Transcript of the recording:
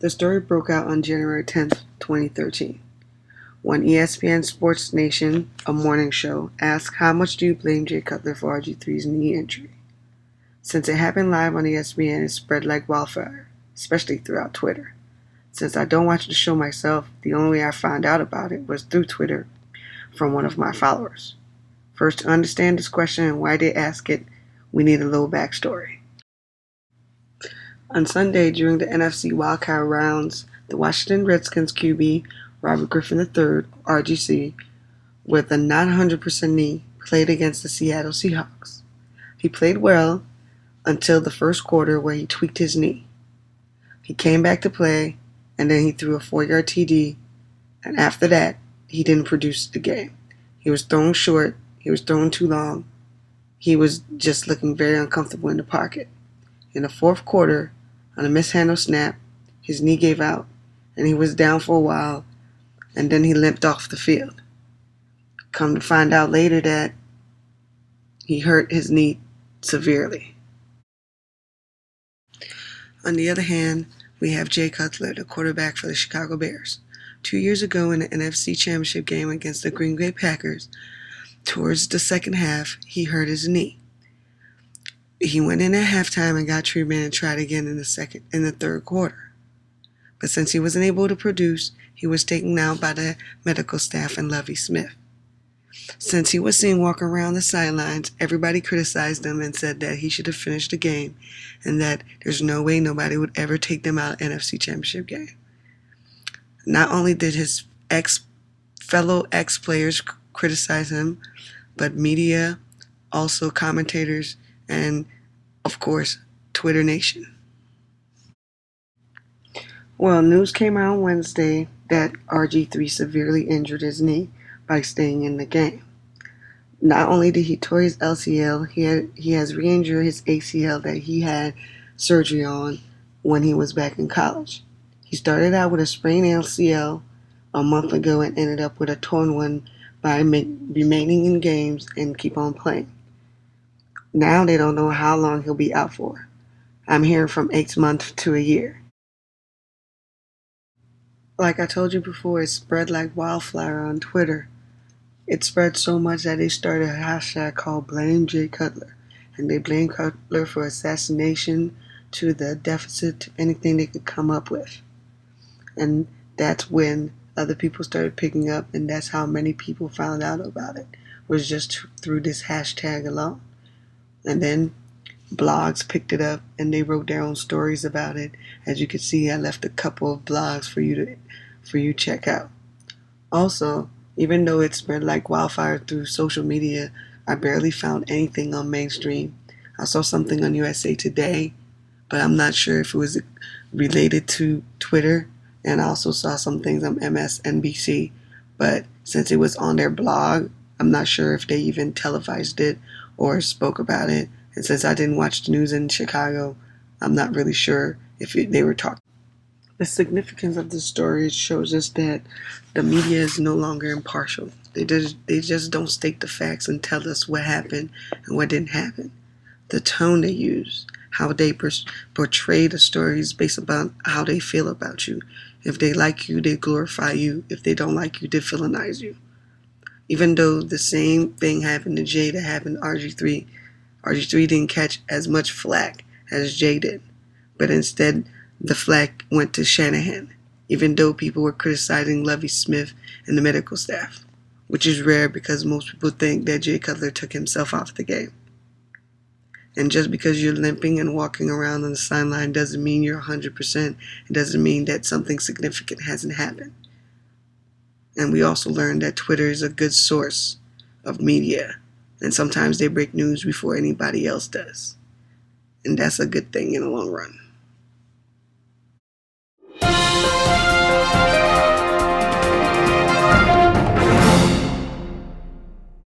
The story broke out on January 10th, 2013, when ESPN Sports Nation, a morning show, asked, "How much do you blame Jay Cutler for RG3's knee injury?" Since it happened live on ESPN, it spread like wildfire, especially throughout Twitter. Since I don't watch the show myself, the only way I found out about it was through Twitter from one of my followers. First, to understand this question and why they ask it, we need a little backstory. On Sunday, during the NFC wildcard rounds, the Washington Redskins QB, Robert Griffin III, RGC, with a not 100% knee, played against the Seattle Seahawks. He played well until the first quarter where he tweaked his knee. He came back to play, and then he threw a 4-yard TD, and after that, he didn't produce the game. He was throwing short, he was throwing too long, he was just looking very uncomfortable in the pocket. In the fourth quarter, on a mishandled snap, his knee gave out, and he was down for a while, and then he limped off the field. Come to find out later that he hurt his knee severely. On the other hand, we have Jay Cutler, the quarterback for the Chicago Bears. 2 years ago in the NFC Championship game against the Green Bay Packers, towards the second half, he hurt his knee. He went in at halftime and got treatment and tried again in the third quarter. But since he wasn't able to produce, he was taken out by the medical staff and Lovie Smith. Since he was seen walking around the sidelines, everybody criticized him and said that he should have finished the game and that there's no way nobody would ever take them out of NFC Championship game. Not only did his fellow ex-players criticize him, but media, also commentators, and, of course, Twitter Nation. Well, news came out on Wednesday that RG3 severely injured his knee by staying in the game. Not only did he tear his LCL, he has re-injured his ACL that he had surgery on when he was back in college. He started out with a sprained LCL a month ago and ended up with a torn one by remaining in games and keep on playing. Now they don't know how long he'll be out for. I'm hearing from 8 months to a year. Like I told you before, it spread like wildfire on Twitter. It spread so much that they started a hashtag called Blame Jay Cutler. And they blamed Cutler for assassination to the deficit, to anything they could come up with. And that's when other people started picking up, and that's how many people found out about it, was just through this hashtag alone. And then blogs picked it up and they wrote their own stories about it. As you can see, I left a couple of blogs for you to check out. Also, even though it spread like wildfire through social media, I barely found anything on mainstream. I saw something on USA Today, but I'm not sure if it was related to Twitter. And I also saw some things on MSNBC, but since it was on their blog, I'm not sure if they even televised it or spoke about it. And since I didn't watch the news in Chicago, I'm not really sure if they were talking. The significance of this story shows us that the media is no longer impartial. They just don't state the facts and tell us what happened and what didn't happen. The tone they use, how they portray the stories based upon how they feel about you. If they like you, they glorify you. If they don't like you, they villainize you. Even though the same thing happened to Jay that happened to RG3, RG3 didn't catch as much flack as Jay did. But instead, the flack went to Shanahan, even though people were criticizing Lovie Smith and the medical staff, which is rare because most people think that Jay Cutler took himself off the game. And just because you're limping and walking around on the sideline doesn't mean you're 100%. It doesn't mean that something significant hasn't happened. And we also learned that Twitter is a good source of media. And sometimes they break news before anybody else does. And that's a good thing in the long run.